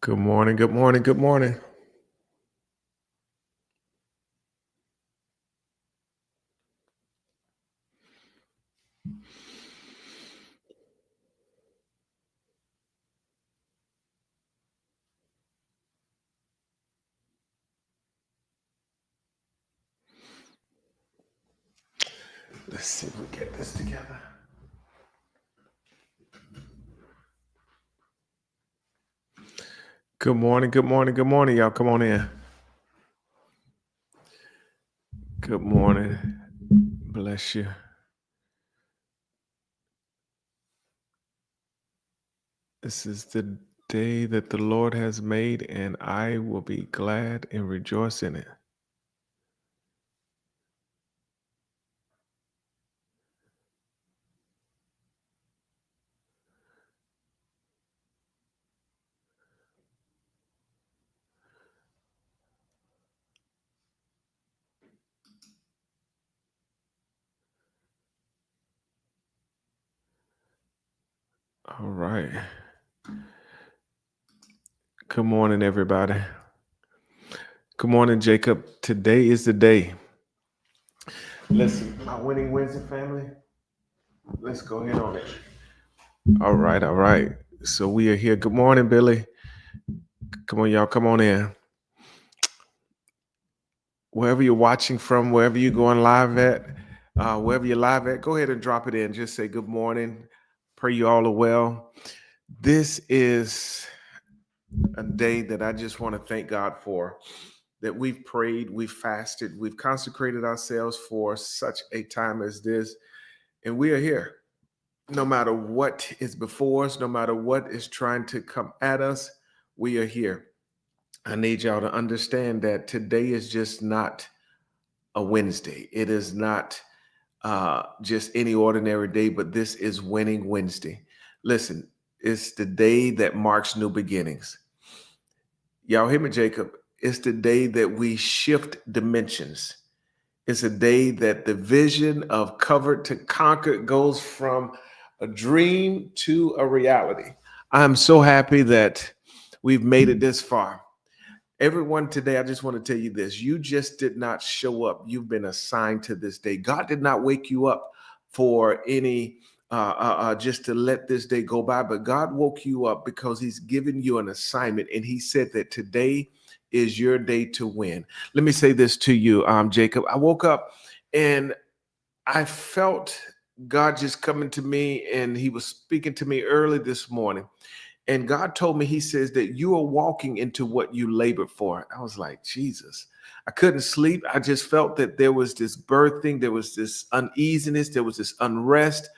Good morning, good morning, good morning. Let's see if we get this together. Good morning, good morning, good morning, y'all. Come on in. Good morning. Bless you. This is the day that the Lord has made, and I will be glad and rejoice in it. All right. Good morning, everybody. Good morning, Jacob. Today is the day. Listen, my Winning Wednesday family, let's go ahead on it. All right, all right. So we are here. Good morning, Billy. Come on, y'all. Come on in. Wherever you're watching from, wherever you're going live at, wherever you're live at, go ahead and drop it in. Just say good morning. Pray you all are well. This is a day that I just want to thank God for, that we've prayed, we've fasted, we've consecrated ourselves for such a time as this, and we are here. No matter what is before us, no matter what is trying to come at us, we are here. I need y'all to understand that today is just not a Wednesday. It is not just any ordinary day, but this is Winning Wednesday. Listen, it's the day that marks new beginnings. Y'all hear me, Jacob? It's the day that we shift dimensions. It's a day that the vision of covered to conquered goes from a dream to a reality. I'm so happy that we've made it this far. Everyone today, I just want to tell you this. You just did not show up. You've been assigned to this day. God did not wake you up for any just to let this day go by, but God woke you up because he's given you an assignment. And he said that today is your day to win. Let me say this to you, Jacob. I woke up and I felt God just coming to me, and he was speaking to me early this morning. And God told me, he says that you are walking into what you labored for. I was like, Jesus, I couldn't sleep. I just felt that there was this birthing, there was this uneasiness, there was this unrest.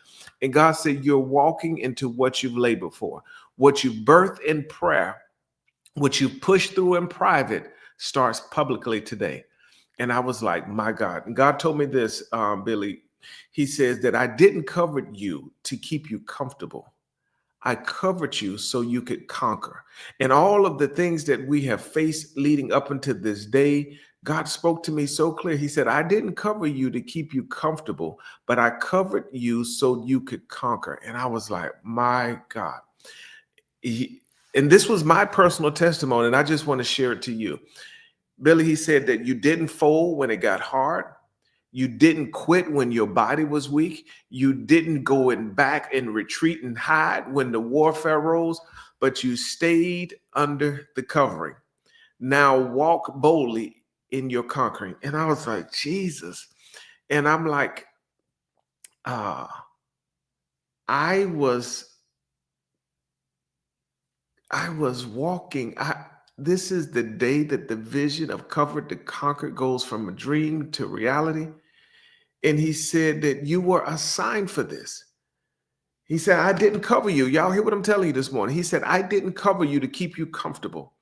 And God said, you're walking into what you've labored for. What you birthed in prayer, what you pushed through in private starts publicly today. And I was like, my God. And God told me this, Billy. He says that I didn't cover you to keep you comfortable. I covered you so you could conquer. And all of the things that we have faced leading up into this day, God spoke to me so clear. He said, I didn't cover you to keep you comfortable, but I covered you so you could conquer. And I was like, my God. And this was my personal testimony, and I just want to share it to you. Billy, he said that you didn't fold when it got hard. You didn't quit when your body was weak. You didn't go in back and retreat and hide when the warfare rose, but you stayed under the covering. Now walk boldly in your conquering. And I was like, Jesus. And I'm like, uh, I was walking. This is the day that the vision of covered to conquer goes from a dream to reality. And he said that you were assigned for this. He said, I didn't cover you. Y'all hear what I'm telling you this morning? He said, I didn't cover you to keep you comfortable.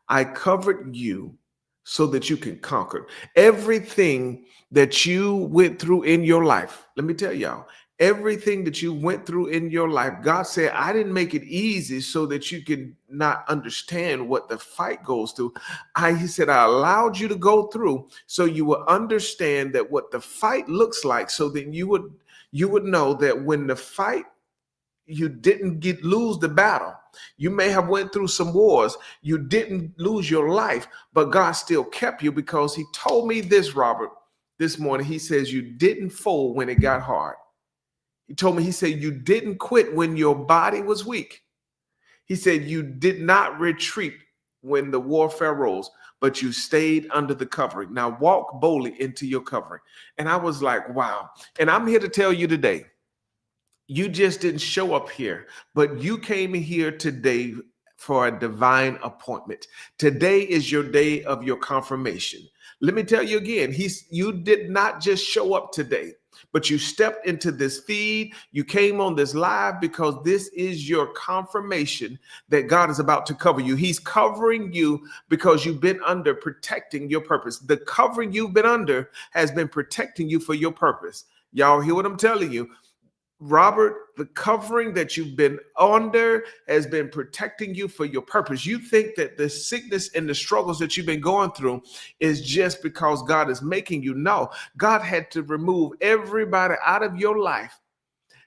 I covered you so that you can conquer everything that you went through in your life. Let me tell y'all, everything that you went through in your life, God said, I didn't make it easy so that you can not understand what the fight goes through. He said, I allowed you to go through so you will understand that what the fight looks like, so that you would know that when the fight you didn't lose the battle. You may have went through some wars. You didn't lose your life, but God still kept you because he told me this, Robert, this morning. He says you didn't fold when it got hard. He told me, he said, you didn't quit when your body was weak. He said, you did not retreat when the warfare rose, but you stayed under the covering. Now walk boldly into your covering. And I was like, wow. And I'm here to tell you today, you just didn't show up here, but you came in here today for a divine appointment. Today is your day of your confirmation. Let me tell you again, you did not just show up today, but you stepped into this feed. You came on this live because this is your confirmation that God is about to cover you. He's covering you because you've been under protecting your purpose. The covering you've been under has been protecting you for your purpose. Y'all hear what I'm telling you? Robert, the covering that you've been under has been protecting you for your purpose. You think that the sickness and the struggles that you've been going through is just because God is making you. No, God had to remove everybody out of your life,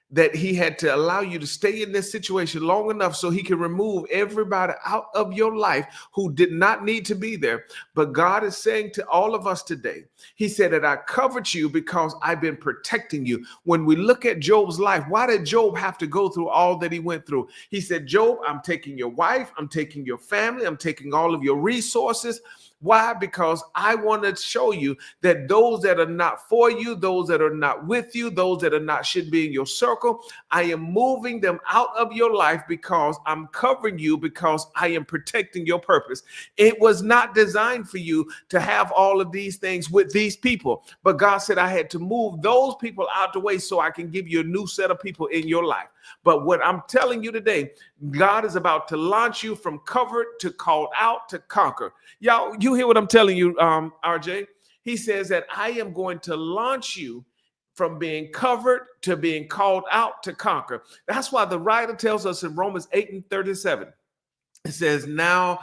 that he had to allow you to stay in this situation long enough so he can remove everybody out of your life who did not need to be there. But God is saying to all of us today, he said that I covered you because I've been protecting you. When we look at Job's life, why did Job have to go through all that he went through? He said, Job, I'm taking your wife, I'm taking your family, I'm taking all of your resources. Why? Because I want to show you that those that are not for you, those that are not with you, those that are not should be in your circle, I am moving them out of your life because I'm covering you, because I am protecting your purpose. It was not designed for you to have all of these things with these people, but God said I had to move those people out the way so I can give you a new set of people in your life. But what I'm telling you today, God is about to launch you from covered to called out to conquer. Y'all, you hear what I'm telling you, RJ? He says that I am going to launch you from being covered to being called out to conquer. That's why the writer tells us in Romans 8:37, it says, now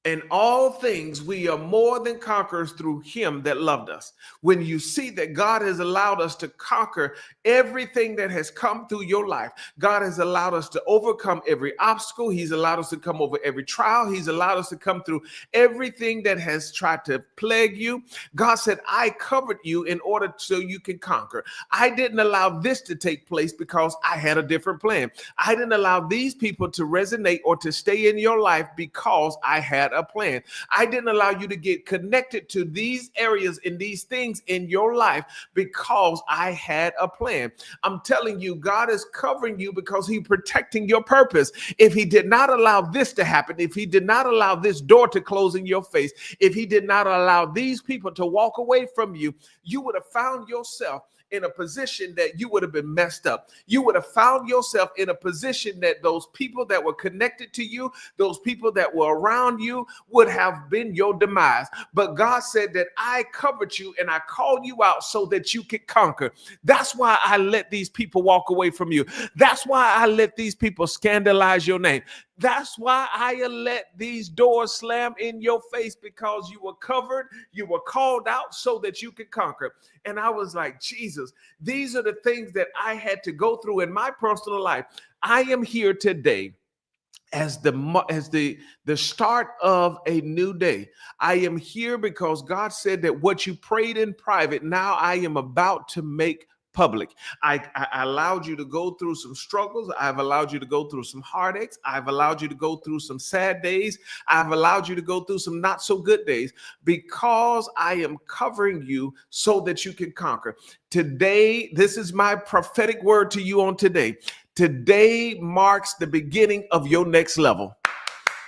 in all things, we are more than conquerors through him that loved us. When you see that God has allowed us to conquer everything that has come through your life, God has allowed us to overcome every obstacle. He's allowed us to come over every trial. He's allowed us to come through everything that has tried to plague you. God said, I covered you in order so you can conquer. I didn't allow this to take place because I had a different plan. I didn't allow these people to resonate or to stay in your life because I had a plan. I didn't allow you to get connected to these areas and these things in your life because I had a plan. I'm telling you, God is covering you because he's protecting your purpose. If he did not allow this to happen, if he did not allow this door to close in your face, if he did not allow these people to walk away from you, you would have found yourself in a position that you would have been messed up. You would have found yourself in a position that those people that were connected to you, those people that were around you would have been your demise. But God said that I covered you and I called you out so that you could conquer. That's why I let these people walk away from you. That's why I let these people scandalize your name. That's why I let these doors slam in your face, because you were covered, you were called out so that you could conquer. And I was like, Jesus, these are the things that I had to go through in my personal life. I am here today as the start of a new day. I am here because God said that what you prayed in private, now I am about to make public. I allowed you to go through some struggles. I've allowed you to go through some heartaches. I've allowed you to go through some sad days. I've allowed you to go through some not so good days, because I am covering you so that you can conquer. Today, this is my prophetic word to you on today. Today marks the beginning of your next level.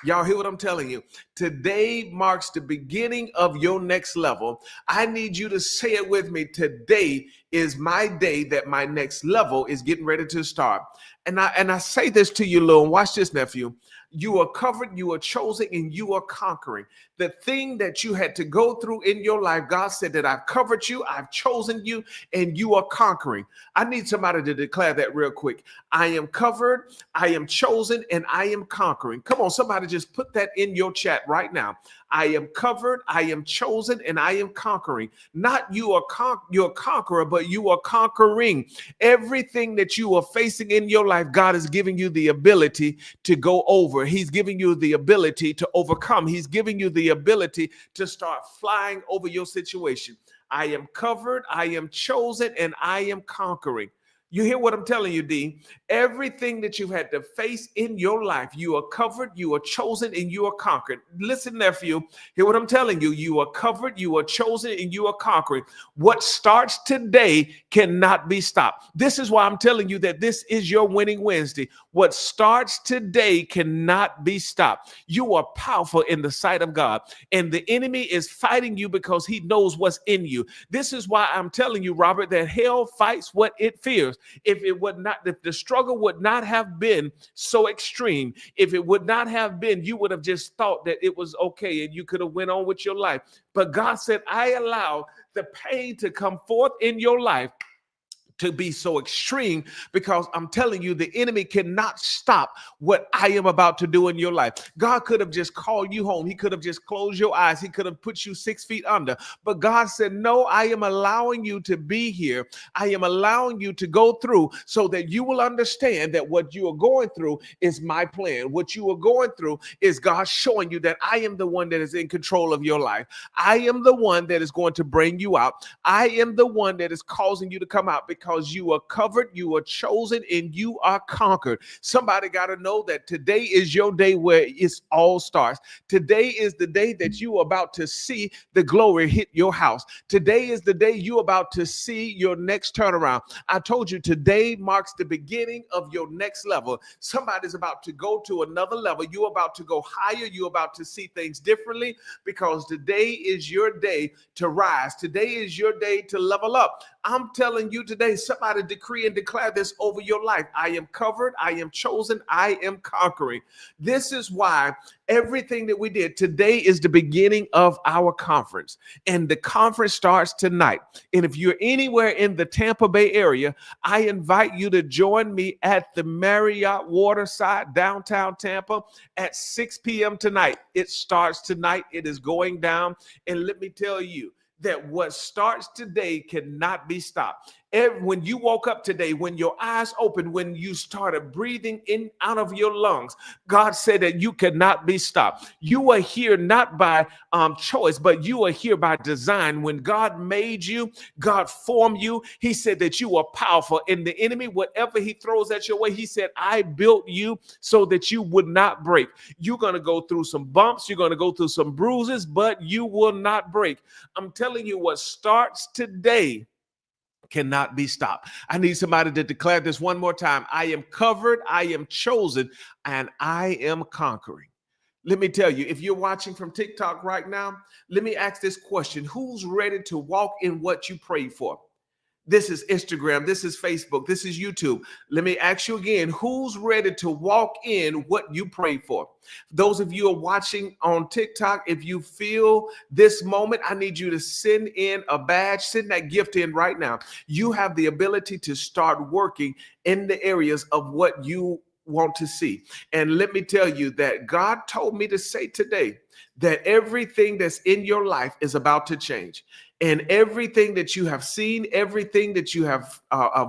Y'all hear what I'm telling you? Today marks the beginning of your next level. I need you to say it with me. Today is my day that my next level is getting ready to start. And I say this to you, Lil, and watch this, nephew. You are covered, you are chosen, and you are conquering. The thing that you had to go through in your life, God said that I've covered you, I've chosen you, and you are conquering. I need somebody to declare that real quick. I am covered, I am chosen, and I am conquering. Come on, somebody just put that in your chat right now. I am covered, I am chosen, and I am conquering. Not you're a conqueror, but but you are conquering. Everything that you are facing in your life, God is giving you the ability to go over. He's giving you the ability to overcome. He's giving you the ability to start flying over your situation. I am covered, I am chosen, and I am conquering. You hear what I'm telling you, D? Everything that you've had to face in your life, you are covered, you are chosen, and you are conquered. Listen, nephew, hear what I'm telling you. You are covered, you are chosen, and you are conquering. What starts today cannot be stopped. This is why I'm telling you that this is your winning Wednesday. What starts today cannot be stopped. You are powerful in the sight of God, and the enemy is fighting you because he knows what's in you. This is why I'm telling you, Robert, that hell fights what it fears. If the struggle would not have been so extreme, if it would not have been, you would have just thought that it was okay and you could have went on with your life. But God said, I allow the pain to come forth in your life to be so extreme, because I'm telling you, the enemy cannot stop what I am about to do in your life. God could have just called you home. He could have just closed your eyes. He could have put you 6 feet under. But God said, no, I am allowing you to be here. I am allowing you to go through so that you will understand that what you are going through is my plan. What you are going through is God showing you that I am the one that is in control of your life. I am the one that is going to bring you out. I am the one that is causing you to come out, because you are covered, you are chosen, and you are conquered. Somebody got to know that today is your day where it all starts. Today is the day that you are about to see the glory hit your house. Today is the day you're about to see your next turnaround. I told you today marks the beginning of your next level. Somebody's about to go to another level. You're about to go higher. You're about to see things differently, because today is your day to rise. Today is your day to level up. I'm telling you today, somebody decree and declare this over your life. I am covered. I am chosen. I am conquering. This is why everything that we did today is the beginning of our conference. And the conference starts tonight. And if you're anywhere in the Tampa Bay area, I invite you to join me at the Marriott Waterside, downtown Tampa, at 6 p.m. tonight. It starts tonight. It is going down. And let me tell you, that what starts today cannot be stopped. When you woke up today, when your eyes opened, when you started breathing in out of your lungs, God said that you cannot be stopped. You are here not by choice, but you are here by design. When God made you, God formed you. He said that you are powerful. And the enemy, whatever he throws at your way, he said, I built you so that you would not break. You're going to go through some bumps. You're going to go through some bruises, but you will not break. I'm telling you, what starts today cannot be stopped. I need somebody to declare this one more time. I am covered, I am chosen, and I am conquering. Let me tell you, if you're watching from TikTok right now, let me ask this question. Who's ready to walk in what you prayed for? This is Instagram. This is Facebook. This is YouTube. Let me ask you again, who's ready to walk in what you prayed for? Those of you who are watching on TikTok, if you feel this moment, I need you to send in a badge, send that gift in right now. You have the ability to start working in the areas of what you want to see. And let me tell you that God told me to say today that everything that's in your life is about to change. And everything that you have seen, everything that you have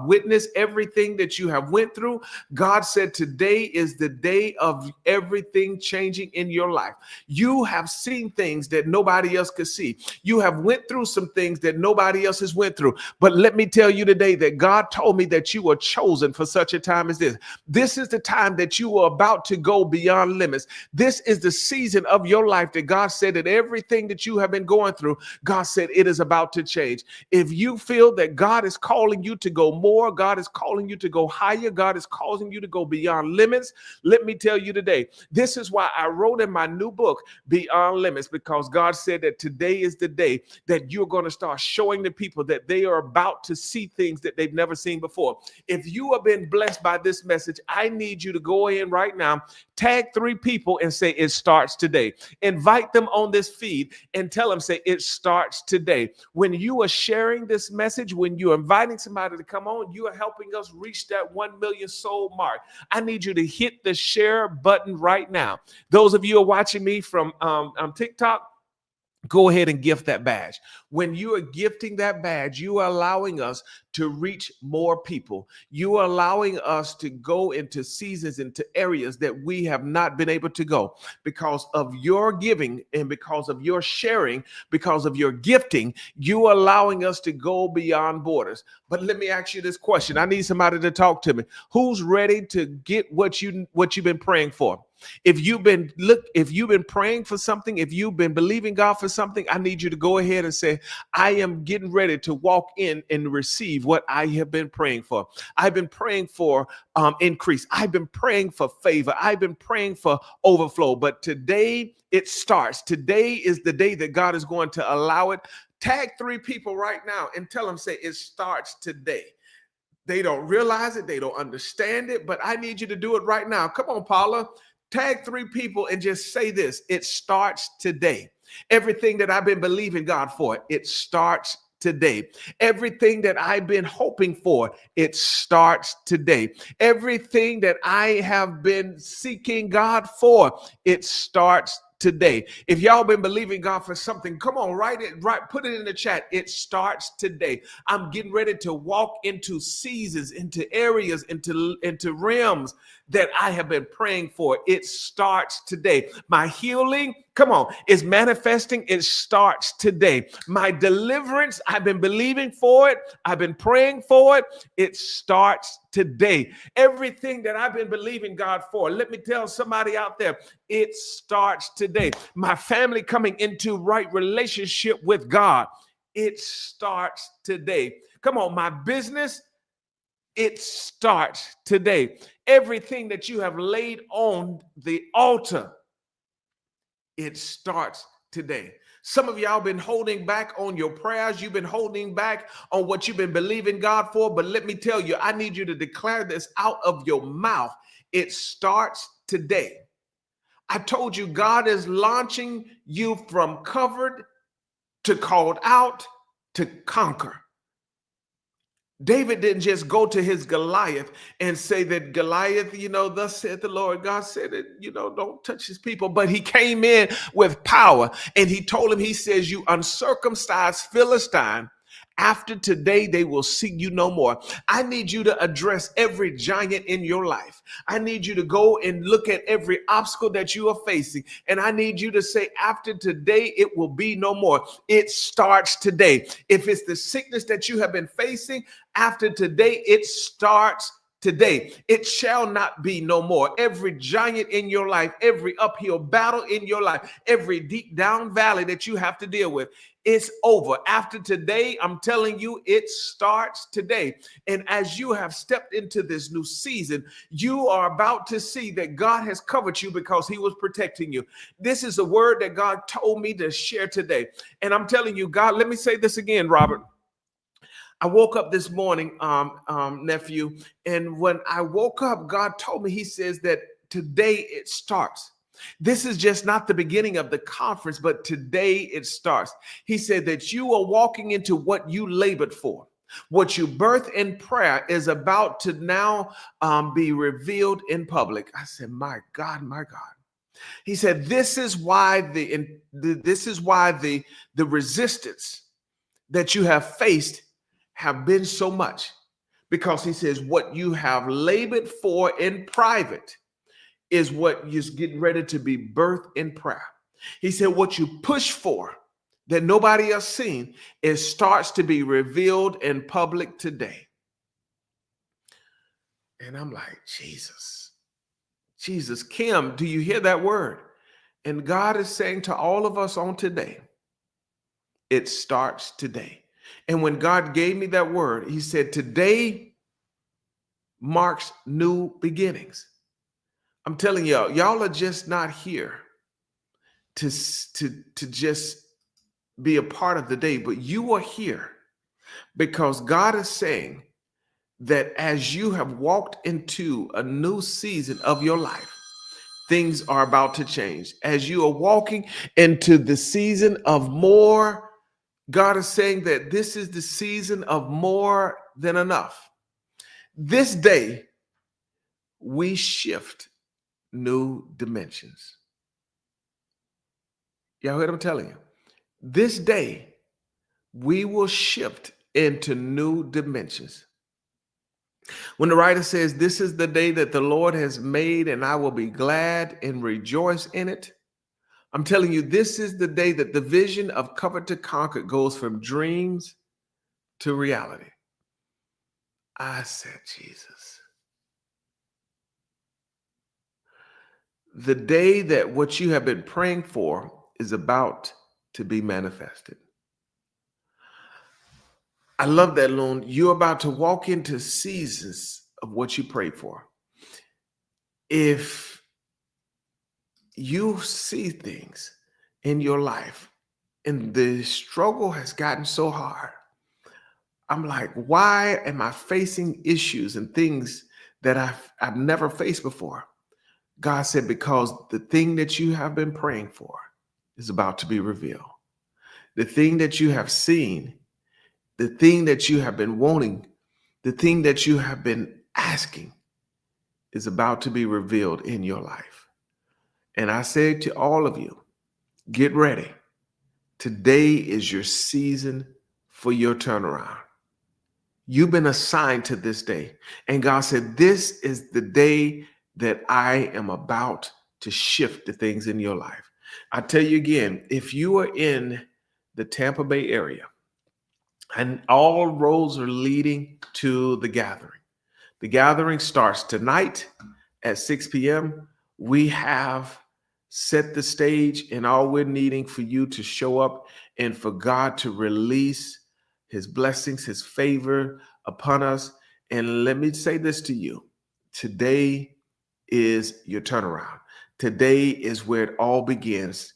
witnessed, everything that you have went through, God said today is the day of everything changing in your life. You have seen things that nobody else could see. You have went through some things that nobody else has went through. But let me tell you today that God told me that you were chosen for such a time as this. This is the time that you are about to go beyond limits. This is the season of your life that God said that everything that you have been going through, God said it is about to change. If you feel that God is calling you to go more, God is calling you to go higher, God is causing you to go beyond limits, let me tell you today, this is why I wrote in my new book, Beyond Limits, because God said that today is the day that you're going to start showing the people that they are about to see things that they've never seen before. If you have been blessed by this message, I need you to go in right now, tag 3 people and say it starts today. Invite them on this feed and tell them, say it starts today. When you are sharing this message, when you're inviting somebody to come on, you are helping us reach that 1 million soul mark. I need you to hit the share button right now. Those of you who are watching me from TikTok, go ahead and gift that badge. When you are gifting that badge, you are allowing us to reach more people. You are allowing us to go into seasons, into areas that we have not been able to go because of your giving and because of your sharing, because of your gifting. You are allowing us to go beyond borders. But let me ask you this question. I need somebody to talk to me. Who's ready to get what you've been praying for? If you've been praying for something, if you've been believing God for something, I need you to go ahead and say, I am getting ready to walk in and receive what I have been praying for. I've been praying for increase. I've been praying for favor. I've been praying for overflow. But today it starts. Today is the day that God is going to allow it. Tag 3 people right now and tell them, say, it starts today. They don't realize it. They don't understand it, but I need you to do it right now. Come on, Paula. Tag 3 people and just say this. It starts today. Everything that I've been believing God for, it starts today. Everything that I've been hoping for, it starts today. Everything that I have been seeking God for, it starts today. If y'all been believing God for something, come on, put it in the chat. It starts today. I'm getting ready to walk into seasons, into areas, into realms that I have been praying for. It starts today. My healing, come on, is manifesting. It starts today. My deliverance, I've been believing for it. I've been praying for it. It starts today. Everything that I've been believing God for, let me tell somebody out there, it starts today. My family coming into right relationship with God, it starts today. Come on, my business, it starts today. Everything that you have laid on the altar, it starts today. Some of y'all been holding back on your prayers. You've been holding back on what you've been believing God for. But let me tell you, I need you to declare this out of your mouth. It starts today. I told you God is launching you from covered to called out to conquer. David didn't just go to his Goliath and say that Goliath, thus said the Lord. God said that, don't touch his people. But he came in with power and he told him, he says, you uncircumcised Philistine, after today, they will see you no more. I need you to address every giant in your life. I need you to go and look at every obstacle that you are facing. And I need you to say, after today, it will be no more. It starts today. If it's the sickness that you have been facing, after today, it starts today. It shall not be no more. Every giant in your life, every uphill battle in your life, every deep down valley that you have to deal with, it's over. After today, I'm telling you, it starts today. And as you have stepped into this new season, you are about to see that God has covered you because he was protecting you. This is a word that God told me to share today. And I'm telling you, God, let me say this again, Robert. I woke up this morning, nephew, and when I woke up, God told me, he says that today it starts. This is just not the beginning of the conference, but today it starts. He said that you are walking into what you labored for. What you birthed in prayer is about to now be revealed in public. I said, my God, my God. He said, this is why the resistance that you have faced have been so much, because he says what you have labored for in private is what is getting ready to be birthed in prayer. He said what you push for that nobody else seen, it starts to be revealed in public today. And I'm like, Jesus, Kim, do you hear that word? And God is saying to all of us on today, it starts today. And when God gave me that word, he said, today marks new beginnings. I'm telling y'all are just not here to just be a part of the day, but you are here because God is saying that as you have walked into a new season of your life, things are about to change. As you are walking into the season of more, God is saying that this is the season of more than enough. This day, we shift new dimensions. Y'all heard I'm telling you. This day, we will shift into new dimensions. When the writer says, "This is the day that the Lord has made, and I will be glad and rejoice in it," I'm telling you, this is the day that the vision of Covered to Conquer goes from dreams to reality. I said, Jesus. The day that what you have been praying for is about to be manifested. I love that, Loon. You're about to walk into seasons of what you prayed for. If you see things in your life and the struggle has gotten so hard, I'm like, why am I facing issues and things that I've never faced before? God said, because the thing that you have been praying for is about to be revealed. The thing that you have seen, the thing that you have been wanting, the thing that you have been asking is about to be revealed in your life. And I say to all of you, get ready. Today is your season for your turnaround. You've been assigned to this day. And God said, this is the day that I am about to shift the things in your life. I tell you again, if you are in the Tampa Bay area and all roads are leading to the gathering starts tonight at 6 p.m. We have set the stage, and all we're needing for you to show up and for God to release his blessings, his favor upon us. And let me say this to you. Today is your turnaround. Today is where it all begins.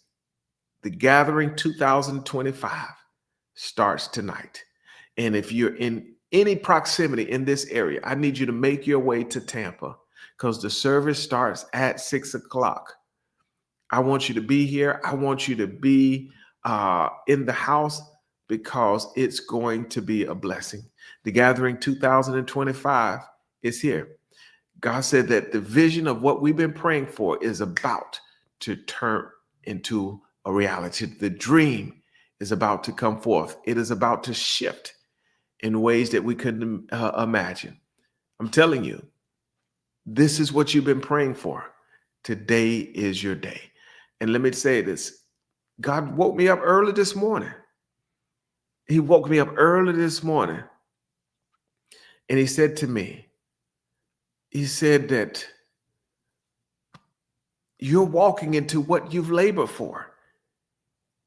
The Gathering 2025 starts tonight. And if you're in any proximity in this area, I need you to make your way to Tampa because the service starts at 6 o'clock. I want you to be here. I want you to be in the house because it's going to be a blessing. The Gathering 2025 is here. God said that the vision of what we've been praying for is about to turn into a reality. The dream is about to come forth. It is about to shift in ways that we couldn't imagine. I'm telling you, this is what you've been praying for. Today is your day. And let me say this. God woke me up early this morning. He woke me up early this morning. And he said to me, he said that you're walking into what you've labored for.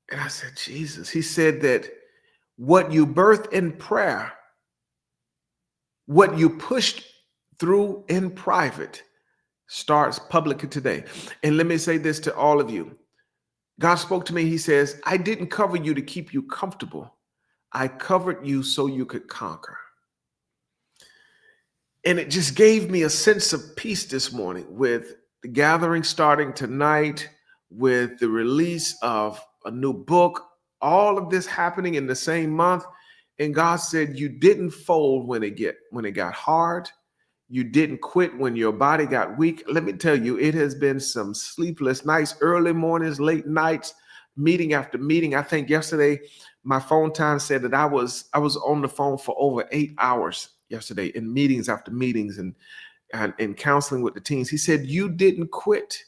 And I said, Jesus. He said that what you birthed in prayer, what you pushed through in private, starts publicly today. And let me say this to all of you. God spoke to me. He says, I didn't cover you to keep you comfortable. I covered you so you could conquer. And it just gave me a sense of peace this morning with the gathering starting tonight, with the release of a new book, all of this happening in the same month. And God said, you didn't fold when it got hard. You didn't quit when your body got weak. Let me tell you, it has been some sleepless nights, early mornings, late nights, meeting after meeting. I think yesterday my phone time said that I was on the phone for over 8 hours yesterday in meetings after meetings and counseling with the teens. He said, you didn't quit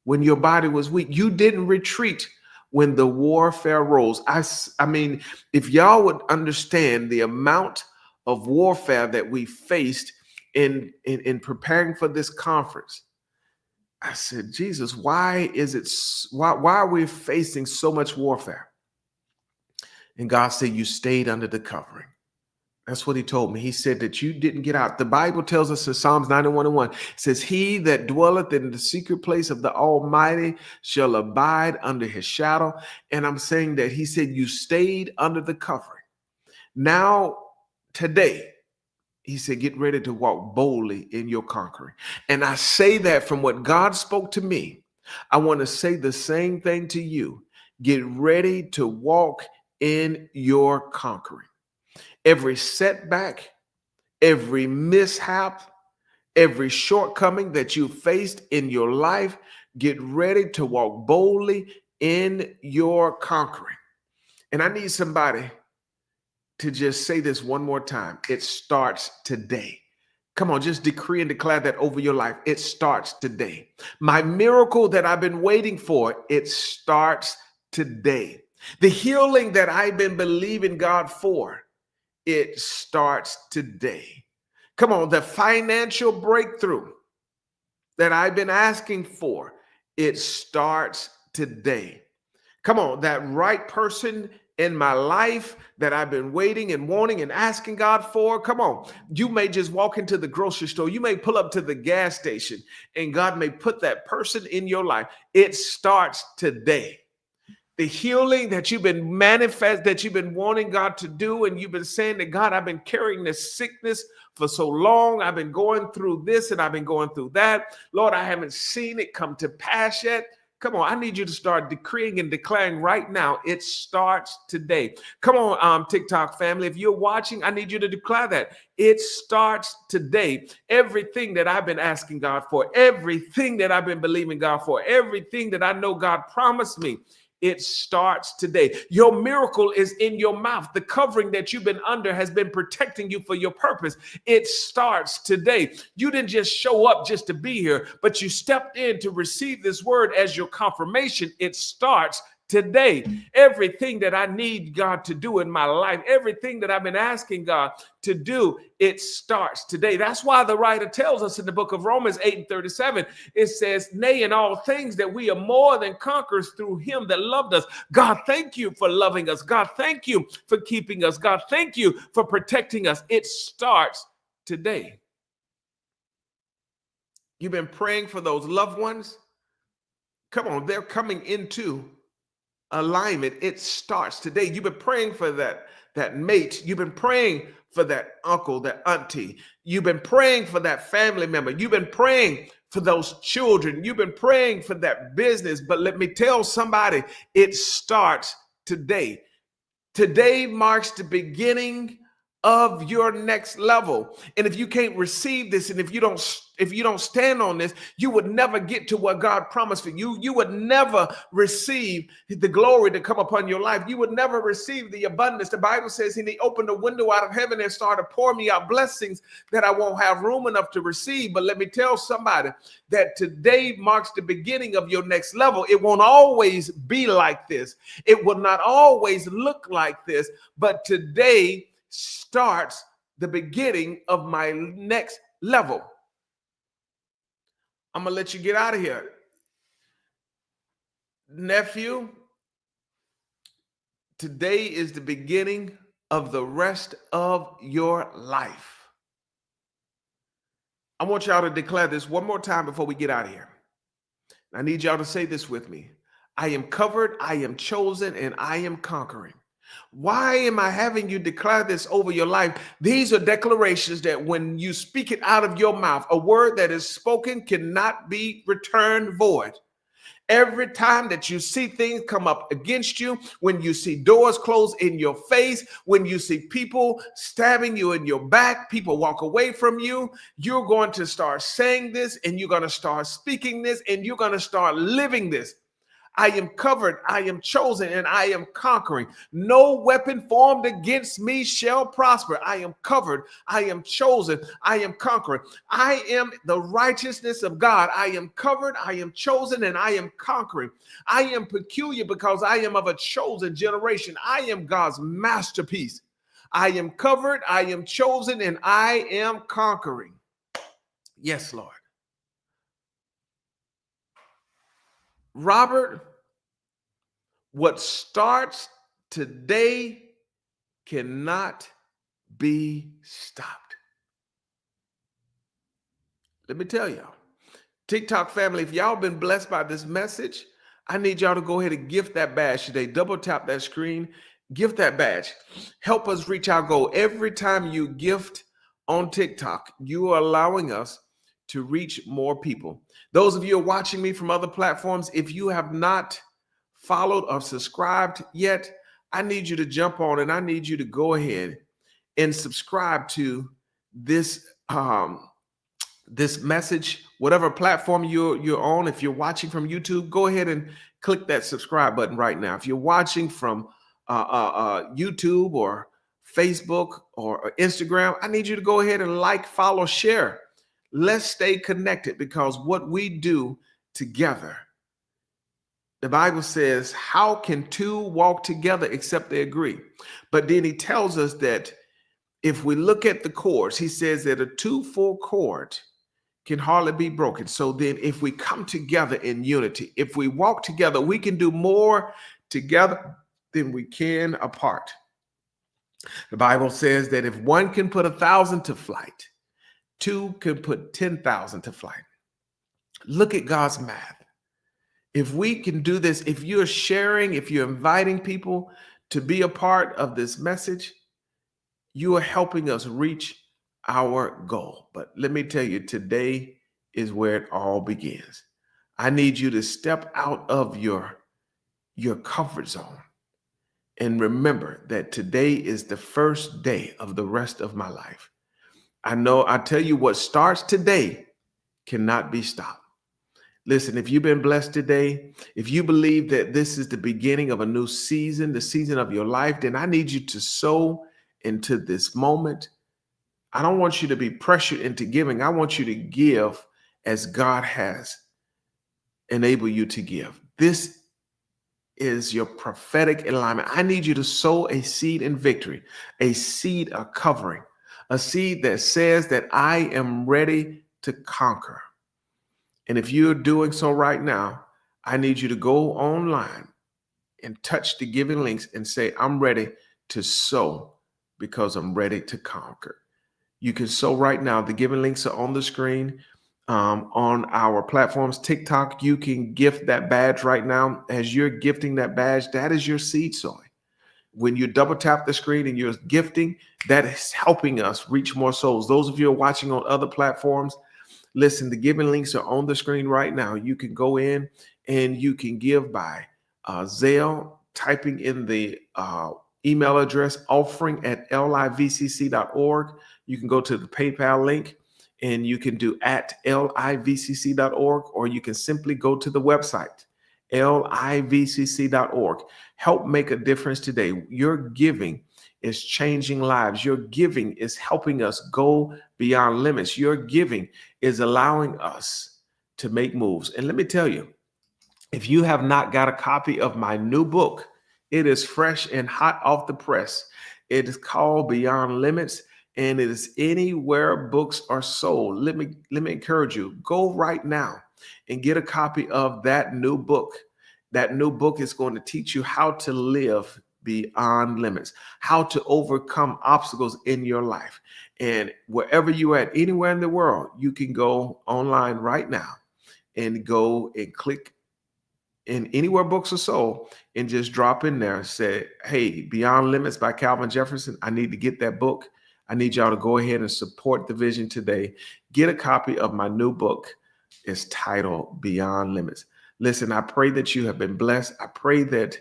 when your body was weak. You didn't retreat when the warfare rose. I mean, if y'all would understand the amount of warfare that we faced in preparing for this conference, I said, Jesus, why are we facing so much warfare? And God said, you stayed under the covering. That's what he told me. He said that you didn't get out. The Bible tells us in Psalms 91:1, it says, he that dwelleth in the secret place of the Almighty shall abide under his shadow. And I'm saying that he said, you stayed under the covering. Now, today, he said, get ready to walk boldly in your conquering. And I say that from what God spoke to me. I want to say the same thing to you. Get ready to walk in your conquering. Every setback, every mishap, every shortcoming that you faced in your life, get ready to walk boldly in your conquering. And I need somebody to just say this one more time. It starts today. Come on, just decree and declare that over your life. It starts today. My miracle that I've been waiting for, it starts today. The healing that I've been believing God for, it starts today. Come on, the financial breakthrough that I've been asking for, it starts today. Come on, that right person in my life that I've been waiting and wanting and asking God for. Come on, you may just walk into the grocery store. You may pull up to the gas station and God may put that person in your life. It starts today. The healing that you've been that you've been wanting God to do, and you've been saying that God, I've been carrying this sickness for so long. I've been going through this and I've been going through that. Lord, I haven't seen it come to pass yet. Come on, I need you to start decreeing and declaring right now. It starts today. Come on, TikTok family. If you're watching, I need you to declare that. It starts today. Everything that I've been asking God for, everything that I've been believing God for, everything that I know God promised me, it starts today. Your miracle is in your mouth. The covering that you've been under has been protecting you for your purpose. It starts today. You didn't just show up just to be here, but you stepped in to receive this word as your confirmation. It starts today. Everything that I need God to do in my life, everything that I've been asking God to do, it starts today. That's why the writer tells us in the book of Romans 8:37, it says, nay, in all things that we are more than conquerors through him that loved us. God, thank you for loving us. God, thank you for keeping us. God, thank you for protecting us. It starts today. You've been praying for those loved ones. Come on, they're coming into alignment. It starts today. You've been praying for that mate. You've been praying for that uncle, that auntie. You've been praying for that family member. You've been praying for those children. You've been praying for that business. But let me tell somebody, it starts today. Today marks the beginning of your next level. And if you can't receive this, and if you don't stand on this, you would never get to what God promised for you. You would never receive the glory to come upon your life. You would never receive the abundance. The Bible says he opened a window out of heaven and started pouring me out blessings that I won't have room enough to receive. But let me tell somebody that today marks the beginning of your next level. It won't always be like this. It will not always look like this, but today starts the beginning of my next level. I'm going to let you get out of here. Nephew, today is the beginning of the rest of your life. I want y'all to declare this one more time before we get out of here. I need y'all to say this with me. I am covered, I am chosen, and I am conquering. Why am I having you declare this over your life? These are declarations that when you speak it out of your mouth, a word that is spoken cannot be returned void. Every time that you see things come up against you, when you see doors close in your face, when you see people stabbing you in your back, people walk away from you, you're going to start saying this, and you're going to start speaking this, and you're going to start living this. I am covered, I am chosen, and I am conquering. No weapon formed against me shall prosper. I am covered, I am chosen, I am conquering. I am the righteousness of God. I am covered, I am chosen, and I am conquering. I am peculiar because I am of a chosen generation. I am God's masterpiece. I am covered, I am chosen, and I am conquering. Yes, Lord. Robert, what starts today cannot be stopped. Let me tell y'all, TikTok family, if y'all been blessed by this message, I need y'all to go ahead and gift that badge today. Double tap that screen, gift that badge. Help us reach our goal. Every time you gift on TikTok, you are allowing us to reach more people. Those of you who are watching me from other platforms, if you have not followed or subscribed yet, I need you to jump on, and I need you to go ahead and subscribe to this this message, whatever platform you're on. If you're watching from YouTube, go ahead and click that subscribe button right now. If you're watching from YouTube or Facebook or Instagram, I need you to go ahead and like, follow, share. Let's stay connected, because what we do together, the Bible says, how can two walk together except they agree? But then he tells us that if we look at the chords, he says that a 2/4 chord can hardly be broken. So then, if we come together in unity, if we walk together, we can do more together than we can apart. The Bible says that if one can put 1,000 to flight, two can put 10,000 to flight. Look at God's math. If we can do this, if you're sharing, if you're inviting people to be a part of this message, you are helping us reach our goal. But let me tell you, today is where it all begins. I need you to step out of your comfort zone and remember that today is the first day of the rest of my life. I tell you, what starts today cannot be stopped. Listen, if you've been blessed today, if you believe that this is the beginning of a new season, the season of your life, then I need you to sow into this moment. I don't want you to be pressured into giving. I want you to give as God has enabled you to give. This is your prophetic alignment. I need you to sow a seed in victory, a seed of covering, a seed that says that I am ready to conquer. And if you're doing so right now, I need you to go online and touch the giving links and say, I'm ready to sow because I'm ready to conquer. You can sow right now. The giving links are on the screen on our platforms. TikTok, you can gift that badge right now. As you're gifting that badge, that is your seed sowing. When you double tap the screen and you're gifting, that is helping us reach more souls. Those of you who are watching on other platforms, listen, the giving links are on the screen right now. You can go in and you can give by Zelle, typing in the email address offering@livcc.org. You can go to the PayPal link and you can do @livcc.org, or you can simply go to the website, livcc.org. Help make a difference today. Your giving is changing lives. Your giving is helping us go beyond limits. Your giving is allowing us to make moves. And let me tell you, if you have not got a copy of my new book, it is fresh and hot off the press. It is called Beyond Limits, and it is anywhere books are sold. Let me encourage you, go right now and get a copy of that new book. That new book is going to teach you how to live beyond limits, how to overcome obstacles in your life. And wherever you're at, anywhere in the world, you can go online right now and go and click in anywhere books are sold and just drop in there and say, hey, Beyond Limits by Calvin Jefferson, I need to get that book. I need y'all to go ahead and support the vision today. Get a copy of my new book. It's titled Beyond Limits. Listen, I pray that you have been blessed. I pray that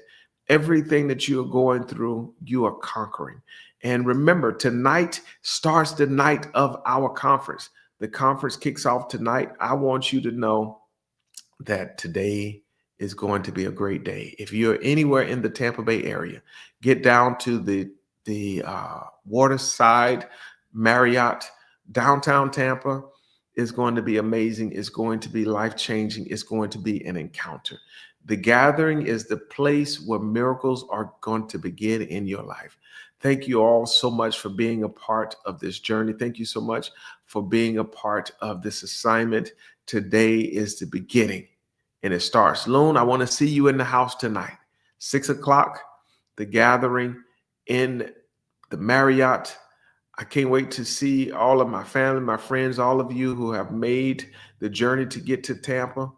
everything that you are going through, you are conquering. And remember, tonight starts the night of our conference. The conference kicks off tonight. I want you to know that today is going to be a great day. If you're anywhere in the Tampa Bay area, get down to the Waterside Marriott, downtown Tampa. Is going to be amazing. It's going to be life-changing. It's going to be an encounter. The gathering is the place where miracles are going to begin in your life. Thank you all so much for being a part of this journey. Thank you so much for being a part of this assignment. Today is the beginning and it starts. Loon, I want to see you in the house tonight. 6 o'clock, the gathering in the Marriott. I can't wait to see all of my family, my friends, all of you who have made the journey to get to Tampa.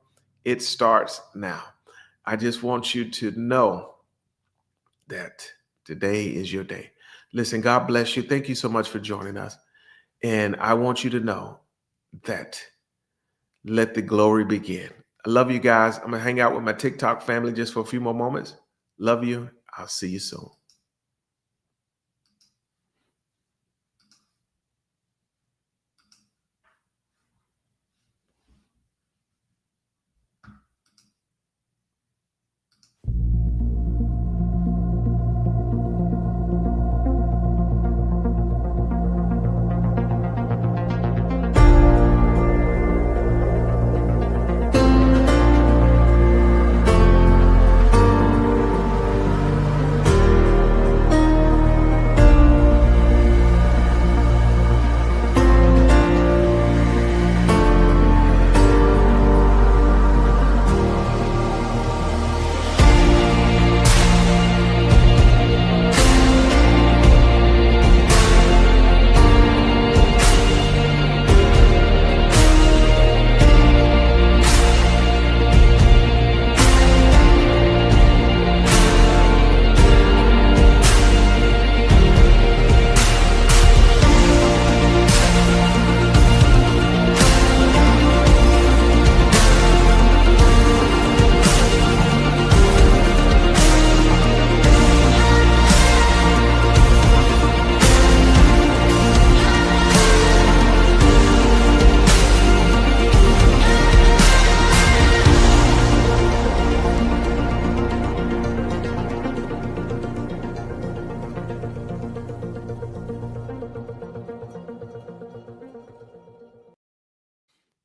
It starts now. I just want you to know that today is your day. Listen, God bless you. Thank you so much for joining us. And I want you to know that let the glory begin. I love you guys. I'm going to hang out with my TikTok family just for a few more moments. Love you. I'll see you soon.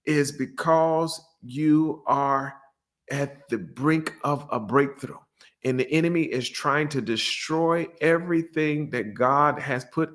is because you are at the brink of a breakthrough. And the enemy is trying to destroy everything that God has put